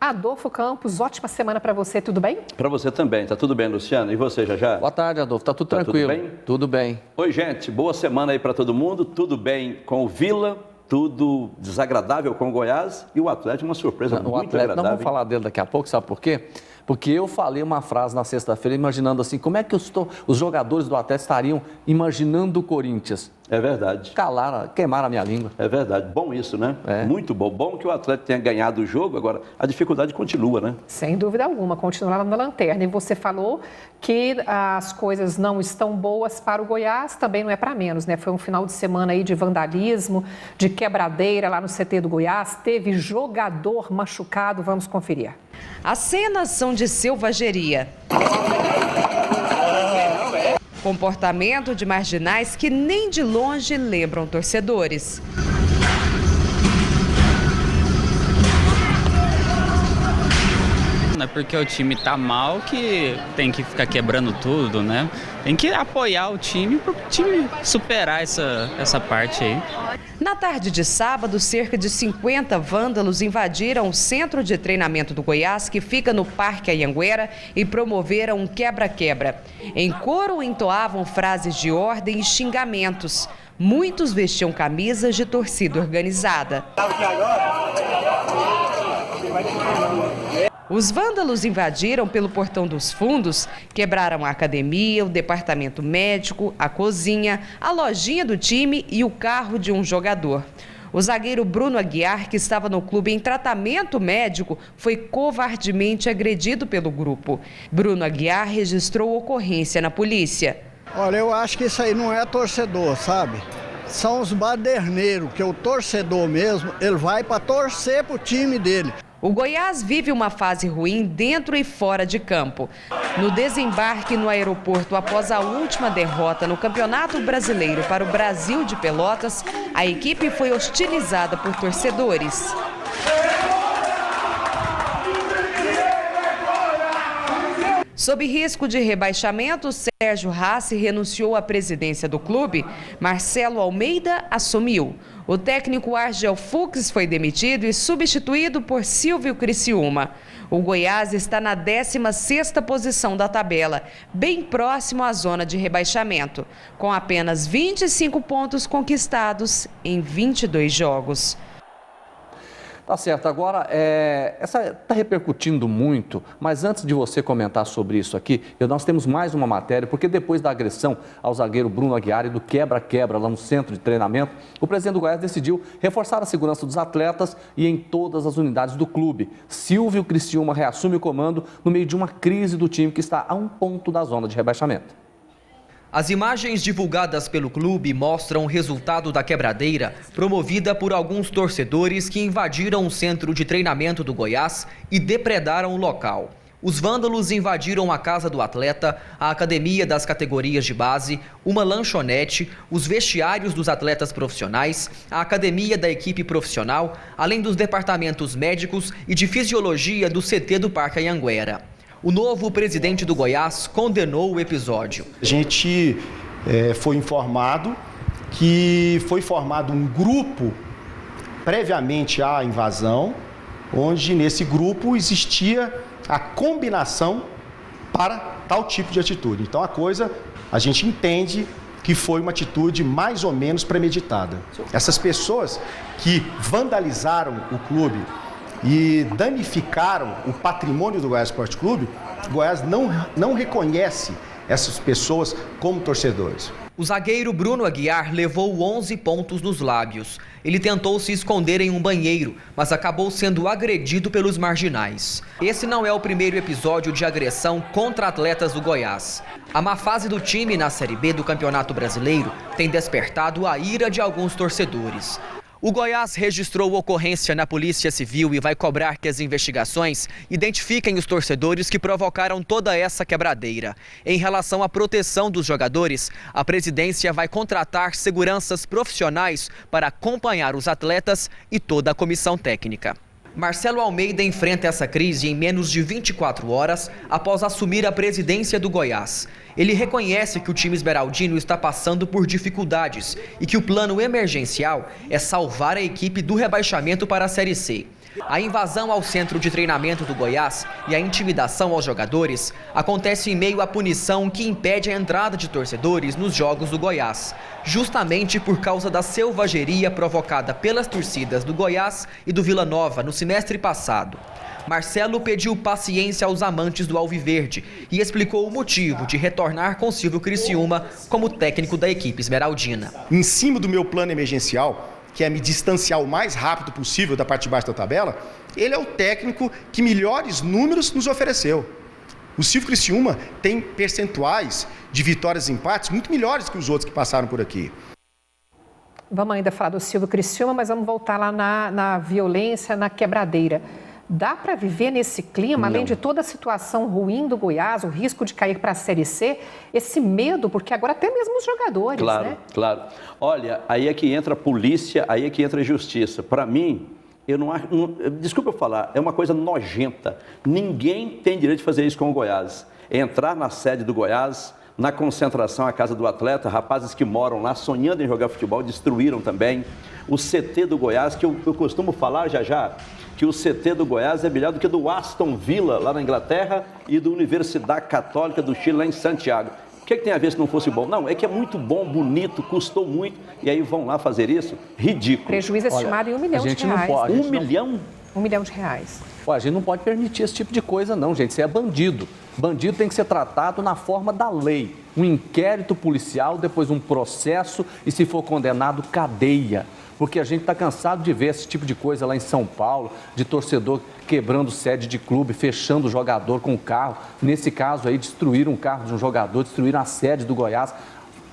Adolfo Campos, ótima semana para você, tudo bem? Para você também, tá tudo bem, Luciano? E você, Jajá? Boa tarde, Adolfo, tá tudo tranquilo? Tudo bem? Tudo bem. Oi, gente, boa semana aí para todo mundo, tudo bem com o Vila, tudo desagradável com o Goiás e o Atlético, uma surpresa muito agradável. Nós vamos falar dele daqui a pouco, sabe por quê? Porque eu falei uma frase na sexta-feira imaginando assim, como é que os jogadores do Atlético estariam imaginando o Corinthians? É verdade. Queimaram a minha língua. É verdade. Bom isso, né? É. Muito bom. Bom que o Atlético tenha ganhado o jogo, agora a dificuldade continua, né? Sem dúvida alguma, continua lá na lanterna. E você falou que as coisas não estão boas para o Goiás, também não é para menos, né? Foi um final de semana aí de vandalismo, de quebradeira lá no CT do Goiás, teve jogador machucado, vamos conferir. As cenas são de selvageria. Comportamento de marginais que nem de longe lembram torcedores. Não é porque o time tá mal que tem que ficar quebrando tudo, né? Tem que apoiar o time para o time superar essa parte aí. Na tarde de sábado, cerca de 50 vândalos invadiram o centro de treinamento do Goiás, que fica no Parque Anhanguera, e promoveram um quebra-quebra. Em coro, entoavam frases de ordem e xingamentos. Muitos vestiam camisas de torcida organizada. Os vândalos invadiram pelo portão dos fundos, quebraram a academia, o departamento médico, a cozinha, a lojinha do time e o carro de um jogador. O zagueiro Bruno Aguiar, que estava no clube em tratamento médico, foi covardemente agredido pelo grupo. Bruno Aguiar registrou ocorrência na polícia. Olha, eu acho que isso aí não é torcedor, sabe? São os baderneiros, que o torcedor mesmo, ele vai para torcer pro time dele. O Goiás vive uma fase ruim dentro e fora de campo. No desembarque no aeroporto após a última derrota no Campeonato Brasileiro para o Brasil de Pelotas, a equipe foi hostilizada por torcedores. Sob risco de rebaixamento, Sérgio Rassi renunciou à presidência do clube. Marcelo Almeida assumiu. O técnico Argel Fux foi demitido e substituído por Silvio Criciúma. O Goiás está na 16ª posição da tabela, bem próximo à zona de rebaixamento, com apenas 25 pontos conquistados em 22 jogos. Tá certo, agora, está repercutindo muito, mas antes de você comentar sobre isso aqui, nós temos mais uma matéria, porque depois da agressão ao zagueiro Bruno Aguiar e do quebra-quebra lá no centro de treinamento, o presidente do Goiás decidiu reforçar a segurança dos atletas e em todas as unidades do clube. Silvio Criciúma reassume o comando no meio de uma crise do time que está a um ponto da zona de rebaixamento. As imagens divulgadas pelo clube mostram o resultado da quebradeira promovida por alguns torcedores que invadiram o centro de treinamento do Goiás e depredaram o local. Os vândalos invadiram a casa do atleta, a academia das categorias de base, uma lanchonete, os vestiários dos atletas profissionais, a academia da equipe profissional, além dos departamentos médicos e de fisiologia do CT do Parque Anhanguera. O novo presidente do Goiás condenou o episódio. A gente foi informado que foi formado um grupo previamente à invasão, onde nesse grupo existia a combinação para tal tipo de atitude. Então a gente entende que foi uma atitude mais ou menos premeditada. Essas pessoas que vandalizaram o clube e danificaram o patrimônio do Goiás Esporte Clube, o Goiás não reconhece essas pessoas como torcedores. O zagueiro Bruno Aguiar levou 11 pontos nos lábios. Ele tentou se esconder em um banheiro, mas acabou sendo agredido pelos marginais. Esse não é o primeiro episódio de agressão contra atletas do Goiás. A má fase do time na Série B do Campeonato Brasileiro tem despertado a ira de alguns torcedores. O Goiás registrou ocorrência na Polícia Civil e vai cobrar que as investigações identifiquem os torcedores que provocaram toda essa quebradeira. Em relação à proteção dos jogadores, a presidência vai contratar seguranças profissionais para acompanhar os atletas e toda a comissão técnica. Marcelo Almeida enfrenta essa crise em menos de 24 horas após assumir a presidência do Goiás. Ele reconhece que o time esmeraldino está passando por dificuldades e que o plano emergencial é salvar a equipe do rebaixamento para a Série C. A invasão ao centro de treinamento do Goiás e a intimidação aos jogadores acontece em meio à punição que impede a entrada de torcedores nos jogos do Goiás, justamente por causa da selvageria provocada pelas torcidas do Goiás e do Vila Nova no semestre passado. Marcelo pediu paciência aos amantes do Alviverde e explicou o motivo de retornar com Silvio Criciúma como técnico da equipe esmeraldina. Em cima do meu plano emergencial, que é me distanciar o mais rápido possível da parte de baixo da tabela, ele é o técnico que melhores números nos ofereceu. O Silvio Criciúma tem percentuais de vitórias e empates muito melhores que os outros que passaram por aqui. Vamos ainda falar do Silvio Criciúma, mas vamos voltar lá na violência, na quebradeira. Dá para viver nesse clima, além de toda a situação ruim do Goiás, o risco de cair para a Série C, esse medo, porque agora até mesmo os jogadores, claro, né? Claro. Olha, aí é que entra a polícia, aí é que entra a justiça. Para mim, eu não acho, desculpa eu falar, é uma coisa nojenta. Ninguém tem direito de fazer isso com o Goiás. Entrar na sede do Goiás, na concentração à casa do atleta, rapazes que moram lá sonhando em jogar futebol, destruíram também. O CT do Goiás, que eu costumo falar já, que o CT do Goiás é melhor do que do Aston Villa, lá na Inglaterra, e da Universidade Católica do Chile, lá em Santiago. O que tem a ver se não fosse bom? Não, é que é muito bom, bonito, custou muito, e aí vão lá fazer isso? Ridículo. Prejuízo estimado em R$1 milhão. $1 milhão? R$1 milhão. A gente não pode permitir esse tipo de coisa não, gente, isso é bandido. Bandido tem que ser tratado na forma da lei. Um inquérito policial, depois um processo e, se for condenado, cadeia. Porque a gente está cansado de ver esse tipo de coisa lá em São Paulo, de torcedor quebrando sede de clube, fechando o jogador com o carro. Nesse caso aí, destruíram um carro de um jogador, destruíram a sede do Goiás.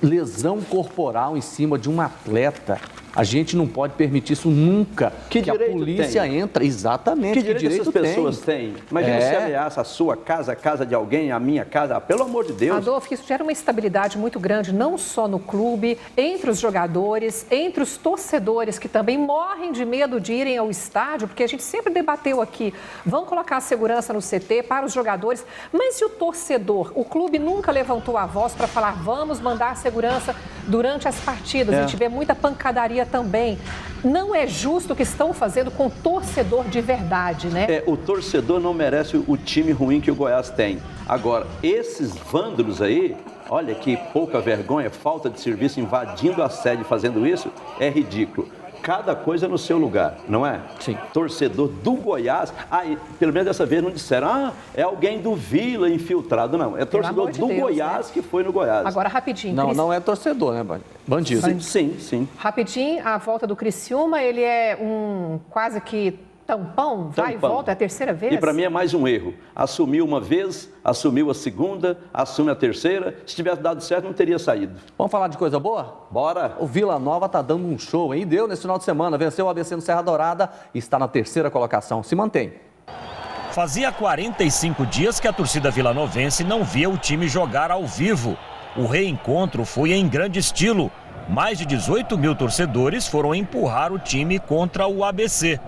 Lesão corporal em cima de um atleta. A gente não pode permitir isso nunca. Que a polícia entra. Exatamente. Que direito essas pessoas têm? Imagina se ameaça a sua casa, a casa de alguém, a minha casa. Pelo amor de Deus. Adolfo, isso gera uma instabilidade muito grande, não só no clube, entre os jogadores, entre os torcedores, que também morrem de medo de irem ao estádio, porque a gente sempre debateu aqui, vão colocar a segurança no CT para os jogadores, mas e o torcedor? O clube nunca levantou a voz para falar, vamos mandar segurança durante as partidas. A gente vê muita pancadaria também. Não é justo o que estão fazendo com o torcedor de verdade, né? O torcedor não merece o time ruim que o Goiás tem. Agora, esses vândalos aí, olha que pouca vergonha, falta de serviço, invadindo a sede, fazendo isso, é ridículo. Cada coisa no seu lugar, não é? Sim. Torcedor do Goiás, pelo menos dessa vez não disseram, é alguém do Vila infiltrado, não. É torcedor do Goiás, né? Que foi no Goiás. Agora, rapidinho. Não é torcedor, né, bandido? Sim. Rapidinho, a volta do Criciúma, ele é um quase que tampão, vai e volta, é a terceira vez? E para mim é mais um erro. Assumiu uma vez, assumiu a segunda, assume a terceira. Se tivesse dado certo, não teria saído. Vamos falar de coisa boa? Bora! O Vila Nova tá dando um show, hein? Deu nesse final de semana, venceu o ABC no Serra Dourada e está na terceira colocação. Se mantém. Fazia 45 dias que a torcida vilanovense não via o time jogar ao vivo. O reencontro foi em grande estilo. Mais de 18 mil torcedores foram empurrar o time contra o ABC.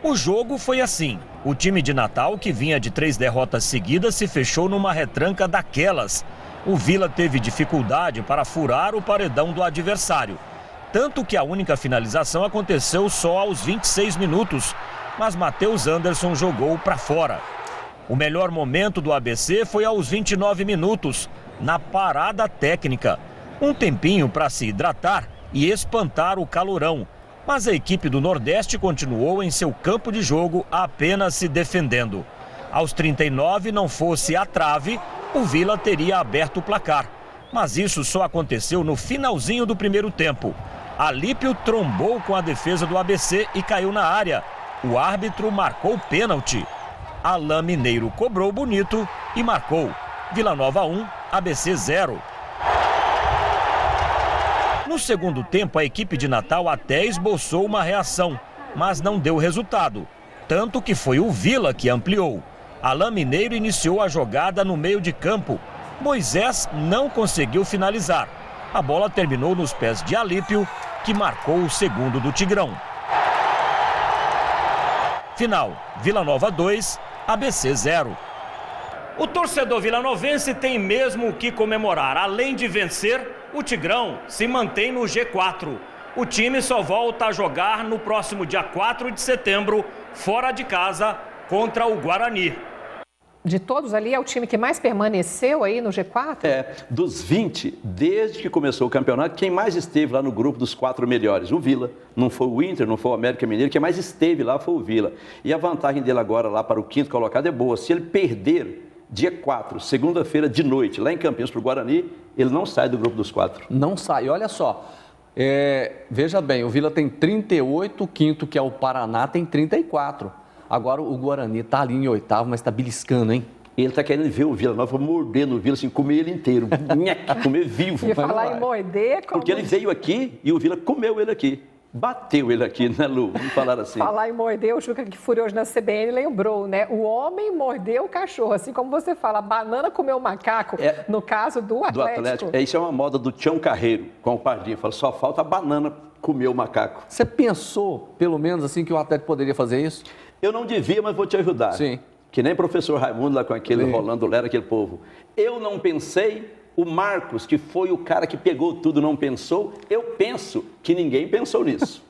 O jogo foi assim. O time de Natal, que vinha de 3 derrotas seguidas, se fechou numa retranca daquelas. O Vila teve dificuldade para furar o paredão do adversário. Tanto que a única finalização aconteceu só aos 26 minutos. Mas Matheus Anderson jogou para fora. O melhor momento do ABC foi aos 29 minutos, na parada técnica. Um tempinho para se hidratar e espantar o calorão. Mas a equipe do Nordeste continuou em seu campo de jogo apenas se defendendo. Aos 39, não fosse a trave, o Vila teria aberto o placar. Mas isso só aconteceu no finalzinho do primeiro tempo. Alípio trombou com a defesa do ABC e caiu na área. O árbitro marcou pênalti. Alain Mineiro cobrou bonito e marcou. Vila Nova 1, ABC 0. No segundo tempo, a equipe de Natal até esboçou uma reação, mas não deu resultado. Tanto que foi o Vila que ampliou. Alain Mineiro iniciou a jogada no meio de campo. Moisés não conseguiu finalizar. A bola terminou nos pés de Alípio, que marcou o segundo do Tigrão. Final, Vila Nova 2, ABC 0. O torcedor vilanovense tem mesmo o que comemorar. Além de vencer, o Tigrão se mantém no G4. O time só volta a jogar no próximo dia 4 de setembro, fora de casa, contra o Guarani. De todos ali, é o time que mais permaneceu aí no G4? Dos 20, desde que começou o campeonato, quem mais esteve lá no grupo dos 4 melhores? O Vila. Não foi o Inter, não foi o América Mineiro, quem mais esteve lá foi o Vila. E a vantagem dele agora lá para o 5º colocado é boa. Se ele perder dia 4, segunda-feira de noite, lá em Campinas para o Guarani, ele não sai do grupo dos 4. Não sai. Olha só, veja bem, o Vila tem 38, o 5º, que é o Paraná, tem 34. Agora o Guarani está ali em 8º, mas está beliscando, hein? Ele está querendo ver o Vila Nova, mordendo o Vila, assim, comer ele inteiro, comer vivo. E falar em morder... Como... Porque ele veio aqui e o Vila comeu ele aqui. Bateu ele aqui, né, Lu? Vamos falar assim. Falar em morder, o Juca que furou hoje na CBN lembrou, né? O homem mordeu o cachorro, assim como você fala, a banana comeu o macaco, no caso do Atlético. Isso é uma moda do Tião Carreiro, com o Pardinho. Fala, só falta a banana comer o macaco. Você pensou, pelo menos assim, que o Atlético poderia fazer isso? Eu não devia, mas vou te ajudar. Sim. Que nem professor Raimundo lá com aquele Rolando Lera, aquele povo. Eu não pensei, o Marcos, que foi o cara que pegou tudo, não pensou. Eu penso que ninguém pensou nisso.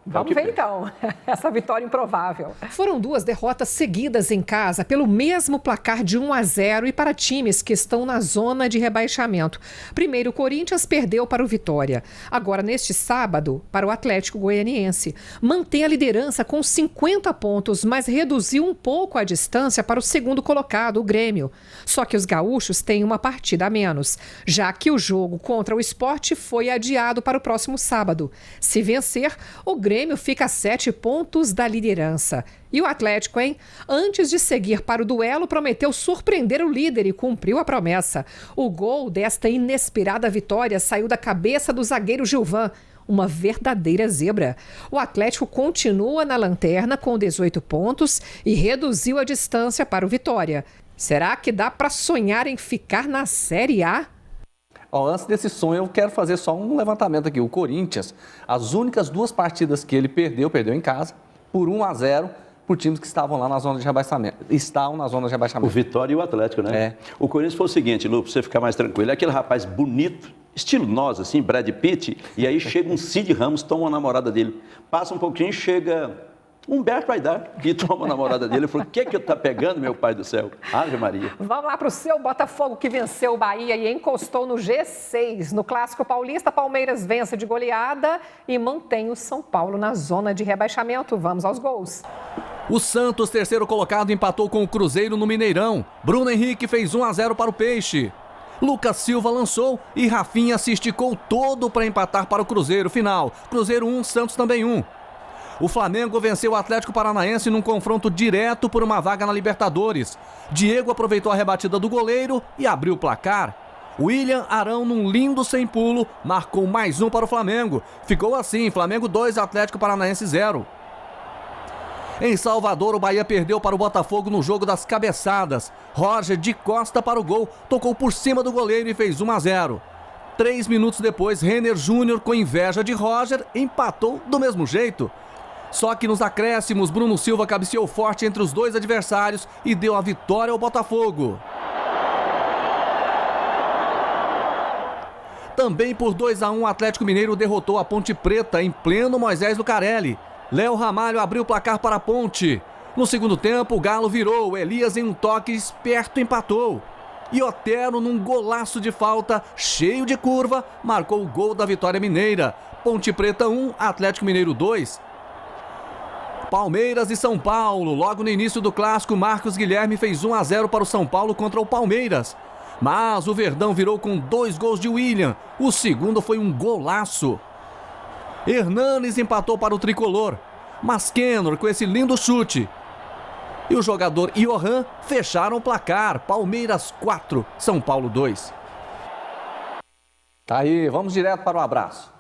Vamos ver então, essa vitória improvável. Foram 2 derrotas seguidas em casa pelo mesmo placar de 1-0 e para times que estão na zona de rebaixamento. Primeiro, o Corinthians perdeu para o Vitória. Agora, neste sábado, para o Atlético Goianiense. Mantém a liderança com 50 pontos, mas reduziu um pouco a distância para o segundo colocado, o Grêmio. Só que os gaúchos têm uma partida a menos, já que o jogo contra o Sport foi adiado para o próximo sábado. Se vencer, o Grêmio fica a 7 pontos da liderança. E o Atlético, hein? Antes de seguir para o duelo, prometeu surpreender o líder e cumpriu a promessa. O gol desta inesperada vitória saiu da cabeça do zagueiro Gilvan. Uma verdadeira zebra. O Atlético continua na lanterna com 18 pontos e reduziu a distância para o Vitória. Será que dá para sonhar em ficar na Série A? Antes desse sonho, eu quero fazer só um levantamento aqui. O Corinthians, as únicas 2 partidas que ele perdeu em casa, por 1-0, por times que estavam lá na zona de rebaixamento. Estavam na zona de rebaixamento. O Vitória e o Atlético, né? O Corinthians foi o seguinte, Lu, para você ficar mais tranquilo, é aquele rapaz bonito, estilo nós, assim, Brad Pitt, e aí chega um Cid Ramos, toma uma namorada dele. Passa um pouquinho, chega Humberto vai dar, e toma a namorada dele e falou, o que que tá pegando, meu pai do céu? Ave Maria. Vamos lá para o seu Botafogo, que venceu o Bahia e encostou no G6. No Clássico Paulista, Palmeiras vence de goleada e mantém o São Paulo na zona de rebaixamento. Vamos aos gols. O Santos, terceiro colocado, empatou com o Cruzeiro no Mineirão. Bruno Henrique fez 1-0 para o Peixe. Lucas Silva lançou e Rafinha se esticou todo para empatar para o Cruzeiro. Final, Cruzeiro 1, Santos também 1. O Flamengo venceu o Atlético Paranaense num confronto direto por uma vaga na Libertadores. Diego aproveitou a rebatida do goleiro e abriu o placar. William Arão, num lindo sem pulo, marcou mais um para o Flamengo. Ficou assim, Flamengo 2, Atlético Paranaense 0. Em Salvador, o Bahia perdeu para o Botafogo no jogo das cabeçadas. Roger de Costa para o gol, tocou por cima do goleiro e fez 1-0. 3 minutos depois, Renner Júnior, com inveja de Roger, empatou do mesmo jeito. Só que nos acréscimos, Bruno Silva cabeceou forte entre os dois adversários e deu a vitória ao Botafogo. Também por 2-1, o Atlético Mineiro derrotou a Ponte Preta em pleno Moisés Lucarelli. Léo Ramalho abriu o placar para a Ponte. No segundo tempo, o Galo virou. Elias, em um toque esperto, empatou. E Otero, num golaço de falta, cheio de curva, marcou o gol da vitória mineira. Ponte Preta 1, Atlético Mineiro 2. Palmeiras e São Paulo. Logo no início do clássico, Marcos Guilherme fez 1-0 para o São Paulo contra o Palmeiras. Mas o Verdão virou com 2 gols de William. O segundo foi um golaço. Hernanes empatou para o tricolor. Mas Kenner com esse lindo chute. E o jogador Johan fecharam o placar. Palmeiras 4, São Paulo 2. Tá aí, vamos direto para o abraço.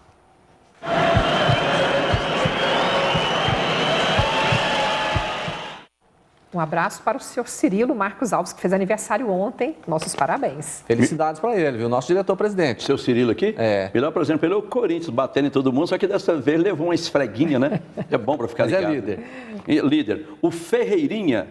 Um abraço para o senhor Cirilo Marcos Alves, que fez aniversário ontem. Nossos parabéns. Felicidades para ele, viu? Nosso diretor-presidente. Seu Cirilo aqui? É. Melhor, por exemplo, ele é o Corinthians batendo em todo mundo, só que dessa vez levou uma esfreguinha, né? É bom para ficar ligado. Mas é líder. Líder. O Ferreirinha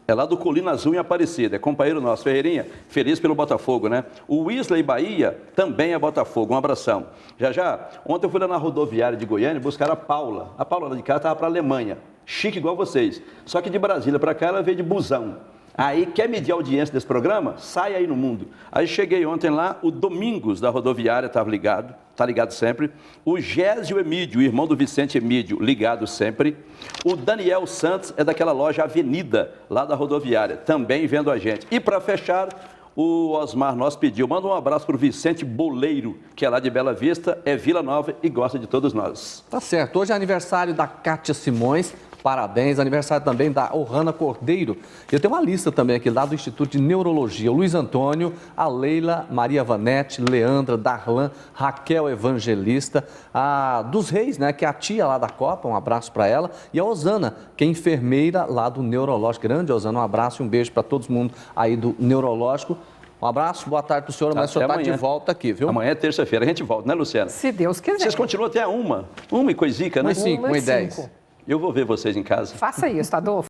É lá do Colina Azul em Aparecida, é companheiro nosso. Ferreirinha, feliz pelo Botafogo, né? O Wesley Bahia também é Botafogo, um abração. Já, ontem eu fui lá na rodoviária de Goiânia buscar a Paula. A Paula lá de cá estava para a Alemanha, chique igual vocês. Só que de Brasília para cá ela veio de busão. Aí, quer medir a audiência desse programa? Sai aí no mundo. Aí cheguei ontem lá, o Domingos da rodoviária estava ligado, está ligado sempre. O Gésio Emídio, irmão do Vicente Emídio, ligado sempre. O Daniel Santos é daquela loja Avenida, lá da rodoviária, também vendo a gente. E para fechar, o Osmar nós pediu, manda um abraço para o Vicente Boleiro, que é lá de Bela Vista, é Vila Nova e gosta de todos nós. Tá certo, hoje é aniversário da Kátia Simões, parabéns, aniversário também da Ohana Cordeiro. Eu tenho uma lista também aqui lá do Instituto de Neurologia, o Luiz Antônio, a Leila, Maria Vanete, Leandra, Darlan, Raquel Evangelista, a dos Reis, né, que é a tia lá da Copa, um abraço para ela, e a Osana, que é enfermeira lá do Neurológico. Grande Osana, um abraço e um beijo para todo mundo aí do Neurológico. Um abraço, boa tarde para o senhor, mas o senhor está de volta aqui, viu? Amanhã é terça-feira, a gente volta, né, Luciana? Se Deus quiser. Vocês continuam até uma e coisica, né? 1h05, 1h10. Eu vou ver vocês em casa. Faça isso, Adolfo.